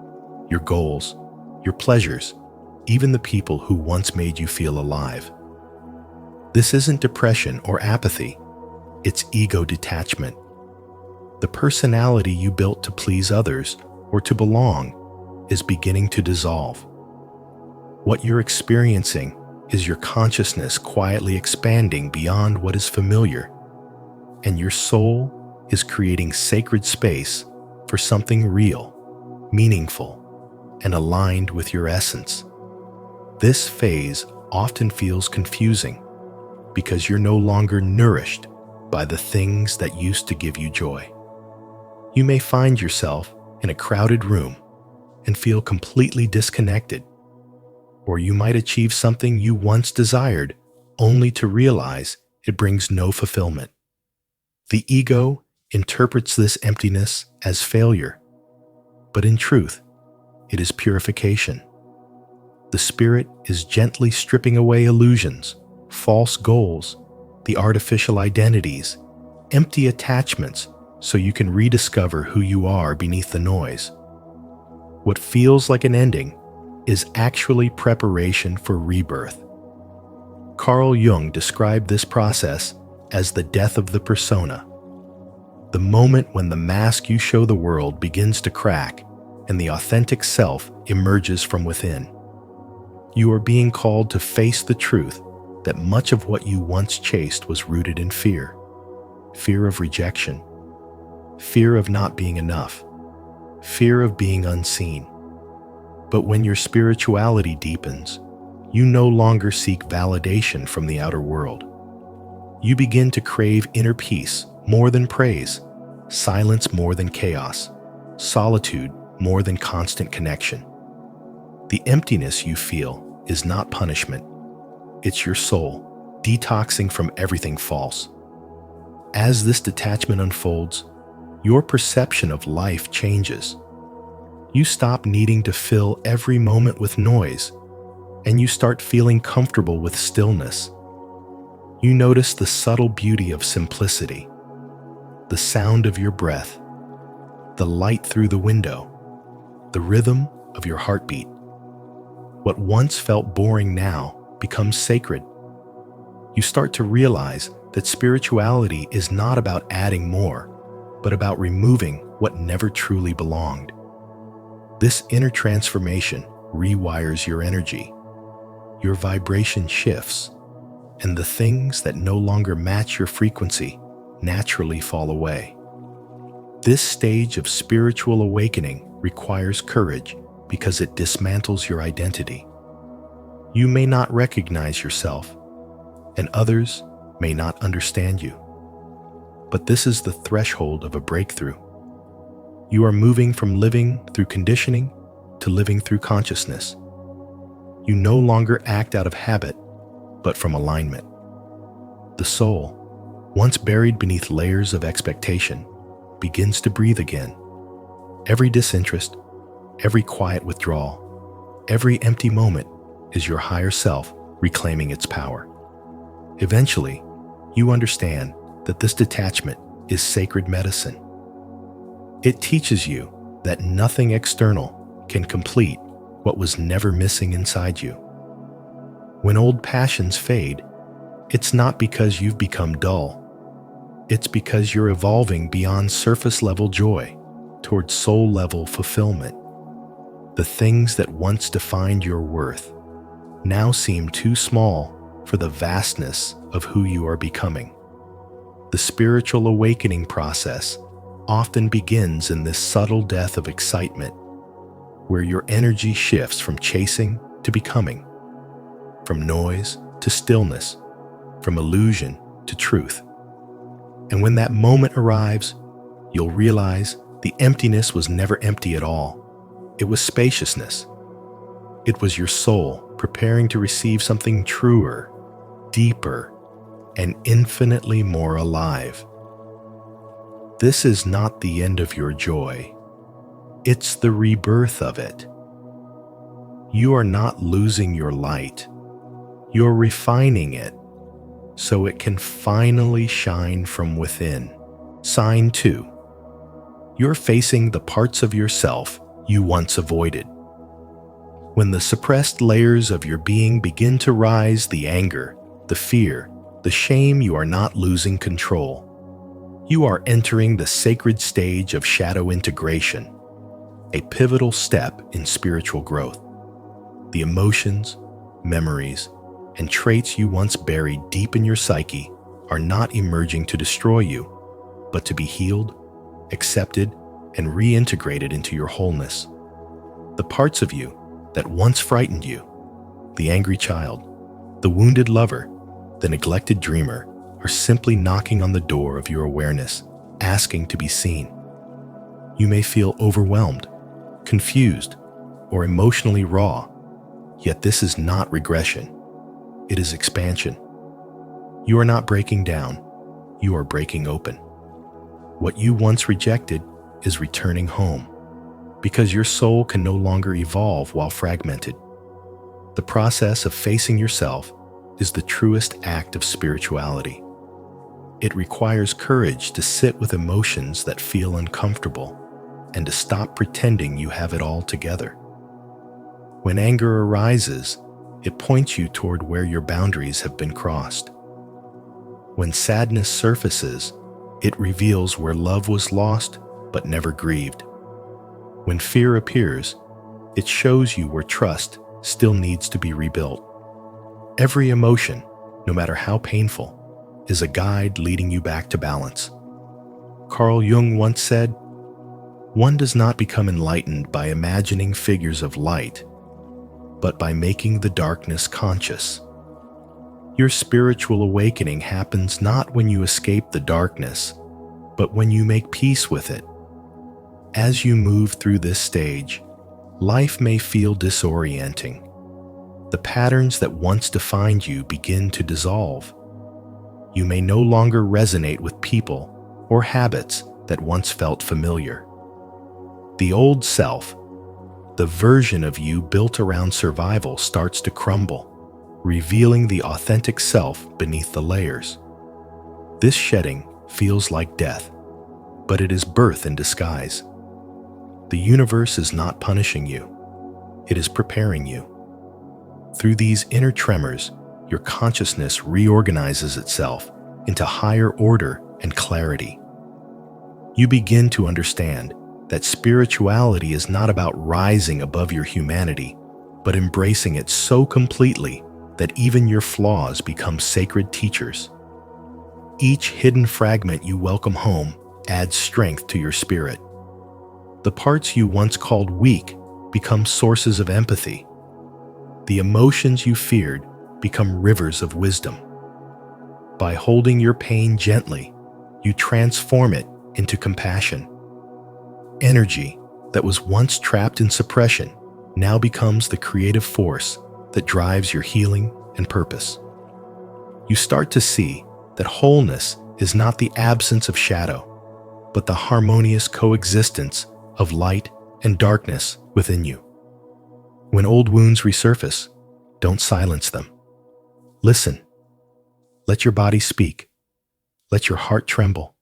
your goals, your pleasures, even the people who once made you feel alive. This isn't depression or apathy, it's ego detachment. The personality you built to please others or to belong is beginning to dissolve. What you're experiencing is your consciousness quietly expanding beyond what is familiar, and your soul is creating sacred space for something real, meaningful, and aligned with your essence. This phase often feels confusing because you're no longer nourished by the things that used to give you joy. You may find yourself in a crowded room and feel completely disconnected, or you might achieve something you once desired only to realize it brings no fulfillment. The ego interprets this emptiness as failure, but in truth, it is purification. The spirit is gently stripping away illusions, false goals, the artificial identities, empty attachments, so you can rediscover who you are beneath the noise. What feels like an ending is actually preparation for rebirth. Carl Jung described this process as the death of the persona, the moment when the mask you show the world begins to crack and the authentic self emerges from within. You are being called to face the truth that much of what you once chased was rooted in fear. Fear of rejection, fear of not being enough, fear of being unseen. But when your spirituality deepens, you no longer seek validation from the outer world. You begin to crave inner peace more than praise, silence more than chaos, solitude more than constant connection. The emptiness you feel is not punishment. It's your soul detoxing from everything false. As this detachment unfolds, your perception of life changes. You stop needing to fill every moment with noise, and you start feeling comfortable with stillness. You notice the subtle beauty of simplicity, the sound of your breath, the light through the window, the rhythm of your heartbeat. What once felt boring now becomes sacred. You start to realize that spirituality is not about adding more, but about removing what never truly belonged. This inner transformation rewires your energy. Your vibration shifts, and the things that no longer match your frequency naturally fall away. This stage of spiritual awakening requires courage because it dismantles your identity. You may not recognize yourself, and others may not understand you. But this is the threshold of a breakthrough. You are moving from living through conditioning to living through consciousness. You no longer act out of habit, but from alignment. The soul, once buried beneath layers of expectation, begins to breathe again. Every disinterest, every quiet withdrawal, every empty moment is your higher self reclaiming its power. Eventually, you understand that this detachment is sacred medicine. It teaches you that nothing external can complete what was never missing inside you. When old passions fade, it's not because you've become dull. It's because you're evolving beyond surface-level joy towards soul-level fulfillment. The things that once defined your worth now seem too small for the vastness of who you are becoming. The spiritual awakening process often begins in this subtle death of excitement, where your energy shifts from chasing to becoming, from noise to stillness, from illusion to truth. And when that moment arrives, you'll realize the emptiness was never empty at all. It was spaciousness. It was your soul preparing to receive something truer, deeper, and infinitely more alive. This is not the end of your joy. It's the rebirth of it. You are not losing your light. You're refining it so it can finally shine from within. Sign 2. You're facing the parts of yourself you once avoided. When the suppressed layers of your being begin to rise, the anger, the fear, the shame, you are not losing control. You are entering the sacred stage of shadow integration, a pivotal step in spiritual growth. The emotions, memories, and traits you once buried deep in your psyche are not emerging to destroy you, but to be healed, accepted, and reintegrated into your wholeness. The parts of you that once frightened you, the angry child, the wounded lover, the neglected dreamer, are simply knocking on the door of your awareness, asking to be seen. You may feel overwhelmed, confused, or emotionally raw, yet this is not regression. It is expansion. You are not breaking down, you are breaking open. What you once rejected is returning home, because your soul can no longer evolve while fragmented. The process of facing yourself is the truest act of spirituality. It requires courage to sit with emotions that feel uncomfortable and to stop pretending you have it all together. When anger arises, it points you toward where your boundaries have been crossed. When sadness surfaces, it reveals where love was lost but never grieved. When fear appears, it shows you where trust still needs to be rebuilt. Every emotion, no matter how painful, is a guide leading you back to balance. Carl Jung once said, "One does not become enlightened by imagining figures of light, but by making the darkness conscious." Your spiritual awakening happens not when you escape the darkness, but when you make peace with it. As you move through this stage, life may feel disorienting. The patterns that once defined you begin to dissolve. You may no longer resonate with people or habits that once felt familiar. The old self, the version of you built around survival, starts to crumble, revealing the authentic self beneath the layers. This shedding feels like death, but it is birth in disguise. The universe is not punishing you. It is preparing you. Through these inner tremors, your consciousness reorganizes itself into higher order and clarity. You begin to understand that spirituality is not about rising above your humanity, but embracing it so completely that even your flaws become sacred teachers. Each hidden fragment you welcome home adds strength to your spirit. The parts you once called weak become sources of empathy. The emotions you feared become rivers of wisdom. By holding your pain gently, you transform it into compassion. Energy that was once trapped in suppression now becomes the creative force that drives your healing and purpose. You start to see that wholeness is not the absence of shadow, but the harmonious coexistence of light and darkness within you. When old wounds resurface, don't silence them. Listen. Let your body speak. Let your heart tremble.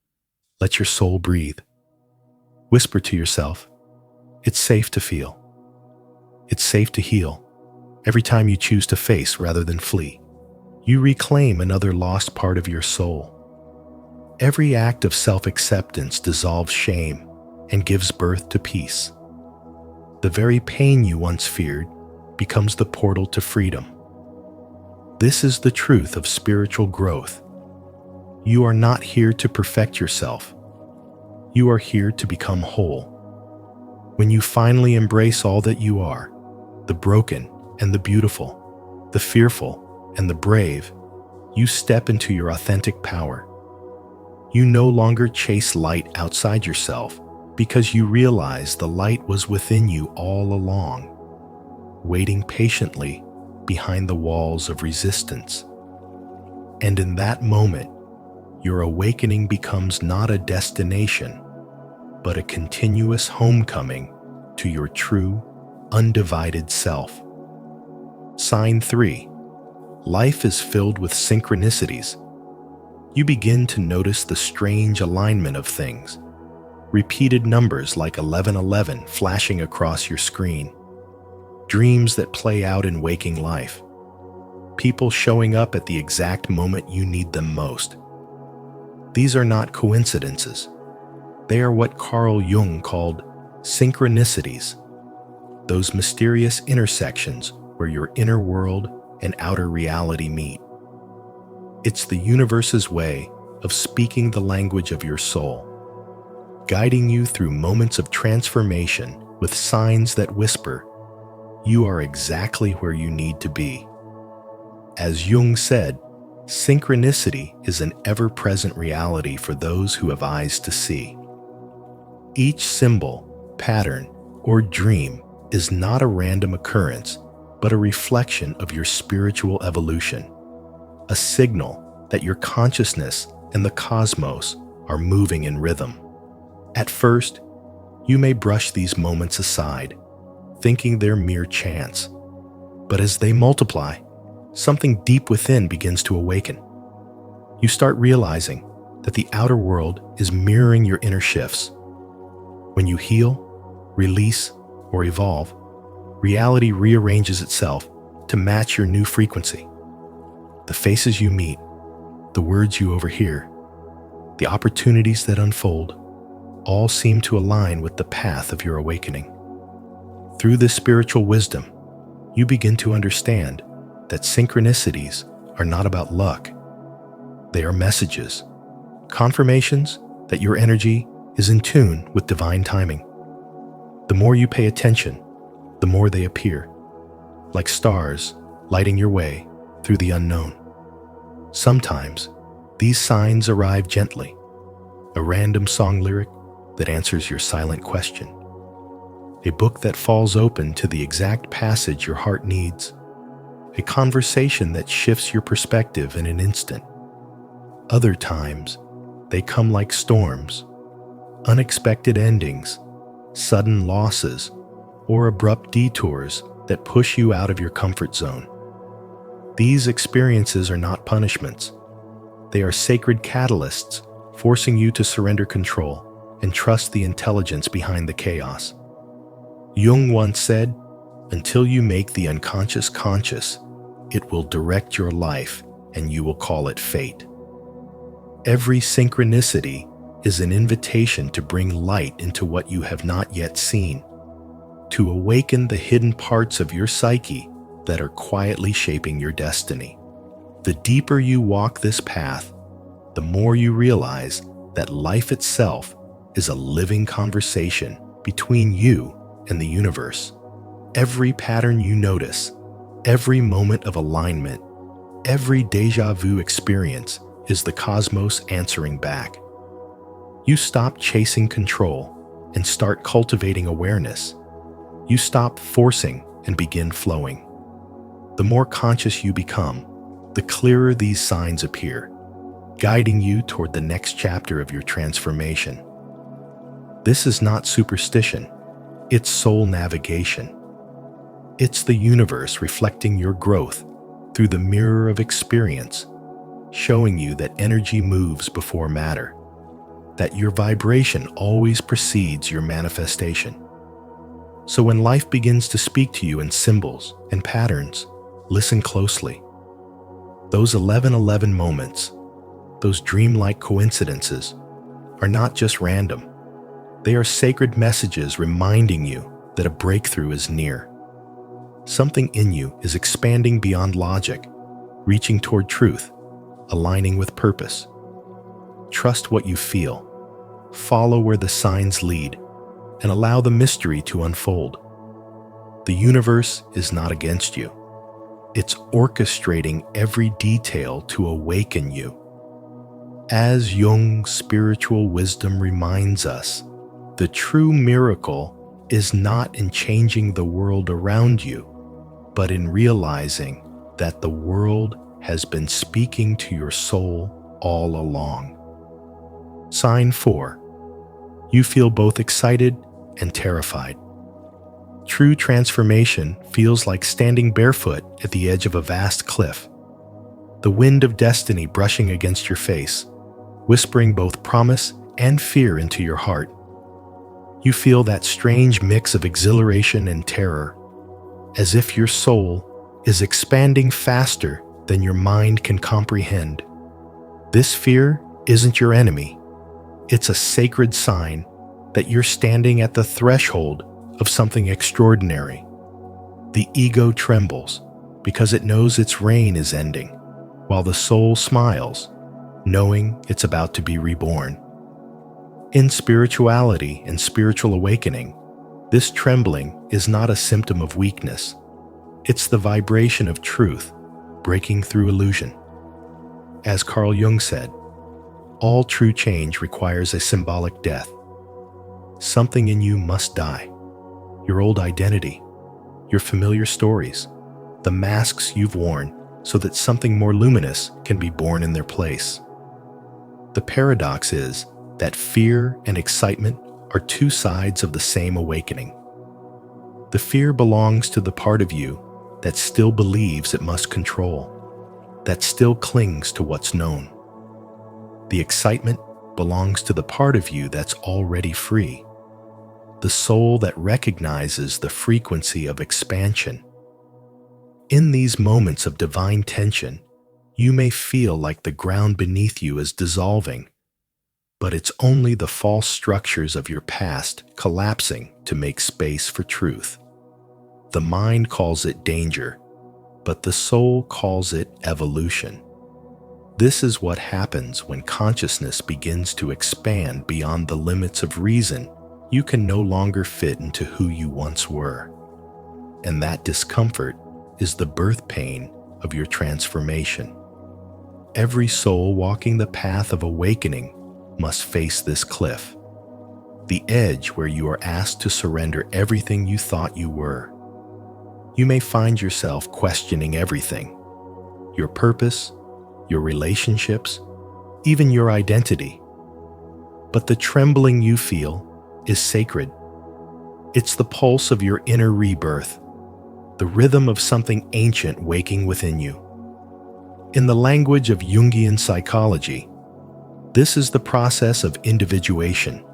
Let your soul breathe. Whisper to yourself, it's safe to feel. It's safe to heal. Every time you choose to face rather than flee, you reclaim another lost part of your soul. Every act of self-acceptance dissolves shame and gives birth to peace. The very pain you once feared becomes the portal to freedom. This is the truth of spiritual growth. You are not here to perfect yourself. You are here to become whole. When you finally embrace all that you are, the broken and the beautiful, the fearful and the brave, you step into your authentic power. You no longer chase light outside yourself because you realize the light was within you all along, waiting patiently behind the walls of resistance. And in that moment, your awakening becomes not a destination, but a continuous homecoming to your true, undivided self. Sign 3. Life is filled with synchronicities. You begin to notice the strange alignment of things. Repeated numbers like 1111 flashing across your screen. Dreams that play out in waking life. People showing up at the exact moment you need them most. These are not coincidences. They are what Carl Jung called synchronicities, those mysterious intersections where your inner world and outer reality meet. It's the universe's way of speaking the language of your soul, guiding you through moments of transformation with signs that whisper, "You are exactly where you need to be." As Jung said, synchronicity is an ever-present reality for those who have eyes to see. Each symbol, pattern, or dream is not a random occurrence, but a reflection of your spiritual evolution, a signal that your consciousness and the cosmos are moving in rhythm. At first, you may brush these moments aside, thinking they're mere chance. But as they multiply, something deep within begins to awaken. You start realizing that the outer world is mirroring your inner shifts. When you heal, release, or evolve, reality rearranges itself to match your new frequency. The faces you meet, the words you overhear, the opportunities that unfold, all seem to align with the path of your awakening. Through this spiritual wisdom, you begin to understand that synchronicities are not about luck. They are messages, confirmations that your energy is in tune with divine timing. The more you pay attention, the more they appear, like stars lighting your way through the unknown. Sometimes, these signs arrive gently, a random song lyric that answers your silent question, a book that falls open to the exact passage your heart needs, a conversation that shifts your perspective in an instant. Other times, they come like storms, unexpected endings, sudden losses, or abrupt detours that push you out of your comfort zone. These experiences are not punishments. They are sacred catalysts, forcing you to surrender control and trust the intelligence behind the chaos. Jung once said, "Until you make the unconscious conscious, it will direct your life and you will call it fate." Every synchronicity is an invitation to bring light into what you have not yet seen, to awaken the hidden parts of your psyche that are quietly shaping your destiny. The deeper you walk this path, the more you realize that life itself is a living conversation between you and the universe. Every pattern you notice, every moment of alignment, every déjà vu experience is the cosmos answering back. You stop chasing control and start cultivating awareness. You stop forcing and begin flowing. The more conscious you become, the clearer these signs appear, guiding you toward the next chapter of your transformation. This is not superstition, it's soul navigation. It's the universe reflecting your growth through the mirror of experience, showing you that energy moves before matter, that your vibration always precedes your manifestation. So when life begins to speak to you in symbols and patterns, listen closely. Those 11:11 moments, those dreamlike coincidences, are not just random. They are sacred messages reminding you that a breakthrough is near. Something in you is expanding beyond logic, reaching toward truth, aligning with purpose. Trust what you feel, follow where the signs lead, and allow the mystery to unfold. The universe is not against you. It's orchestrating every detail to awaken you. As Jung's spiritual wisdom reminds us, the true miracle is not in changing the world around you, but in realizing that the world has been speaking to your soul all along. Sign 4. You feel both excited and terrified. True transformation feels like standing barefoot at the edge of a vast cliff. The wind of destiny brushing against your face, whispering both promise and fear into your heart. You feel that strange mix of exhilaration and terror, as if your soul is expanding faster than your mind can comprehend. This fear isn't your enemy. It's a sacred sign that you're standing at the threshold of something extraordinary. The ego trembles because it knows its reign is ending, while the soul smiles, knowing it's about to be reborn. In spirituality and spiritual awakening, this trembling is not a symptom of weakness. It's the vibration of truth breaking through illusion. As Carl Jung said, all true change requires a symbolic death. Something in you must die. Your old identity, your familiar stories, the masks you've worn so that something more luminous can be born in their place. The paradox is that fear and excitement are two sides of the same awakening. The fear belongs to the part of you that still believes it must control, that still clings to what's known. The excitement belongs to the part of you that's already free, the soul that recognizes the frequency of expansion. In these moments of divine tension, you may feel like the ground beneath you is dissolving, but it's only the false structures of your past collapsing to make space for truth. The mind calls it danger, but the soul calls it evolution. This is what happens when consciousness begins to expand beyond the limits of reason. You can no longer fit into who you once were. And that discomfort is the birth pain of your transformation. Every soul walking the path of awakening must face this cliff, the edge where you are asked to surrender everything you thought you were. You may find yourself questioning everything: your purpose, your relationships, even your identity. But the trembling you feel is sacred. It's the pulse of your inner rebirth, the rhythm of something ancient waking within you. In the language of Jungian psychology, this is the process of individuation,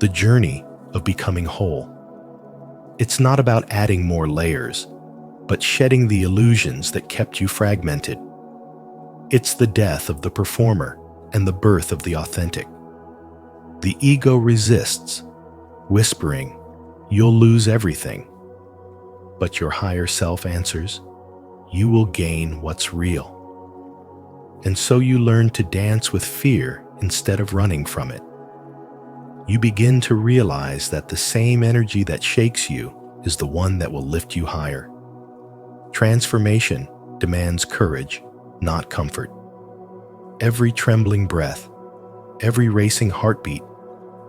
the journey of becoming whole. It's not about adding more layers, but shedding the illusions that kept you fragmented. It's the death of the performer and the birth of the authentic. The ego resists, whispering, "You'll lose everything." But your higher self answers, "You will gain what's real." And so you learn to dance with fear instead of running from it. You begin to realize that the same energy that shakes you is the one that will lift you higher. Transformation demands courage, not comfort. Every trembling breath, every racing heartbeat,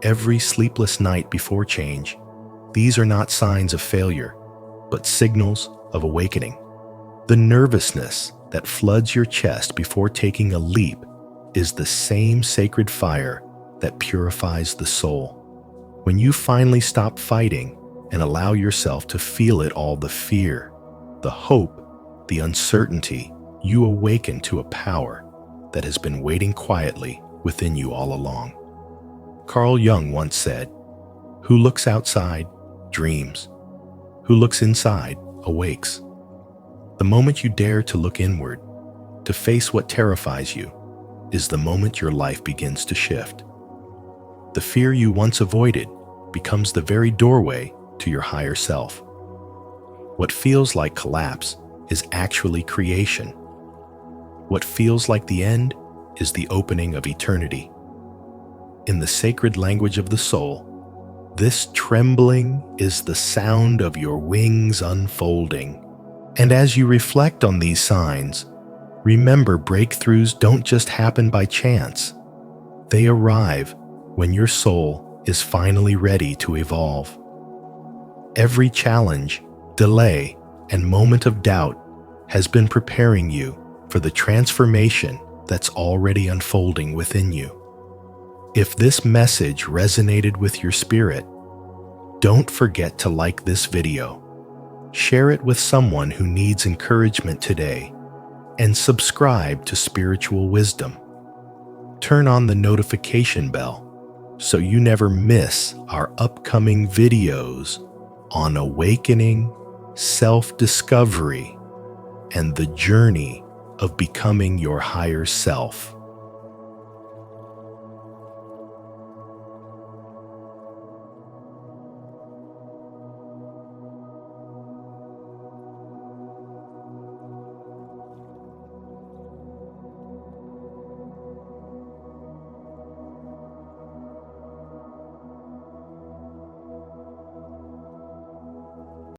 every sleepless night before change, these are not signs of failure, but signals of awakening. The nervousness that floods your chest before taking a leap is the same sacred fire that purifies the soul. When you finally stop fighting and allow yourself to feel it all, the fear, the hope, the uncertainty, you awaken to a power that has been waiting quietly within you all along. Carl Jung once said, "Who looks outside dreams. Who looks inside awakes." The moment you dare to look inward, to face what terrifies you, is the moment your life begins to shift. The fear you once avoided becomes the very doorway to your higher self. What feels like collapse is actually creation. What feels like the end is the opening of eternity. In the sacred language of the soul, this trembling is the sound of your wings unfolding. And as you reflect on these signs, remember, breakthroughs don't just happen by chance. They arrive when your soul is finally ready to evolve. Every challenge, delay, and moment of doubt has been preparing you for the transformation that's already unfolding within you. If this message resonated with your spirit, don't forget to like this video, share it with someone who needs encouragement today, and subscribe to Spiritual Wisdom. Turn on the notification bell so you never miss our upcoming videos on awakening, self-discovery, and the journey of becoming your higher self.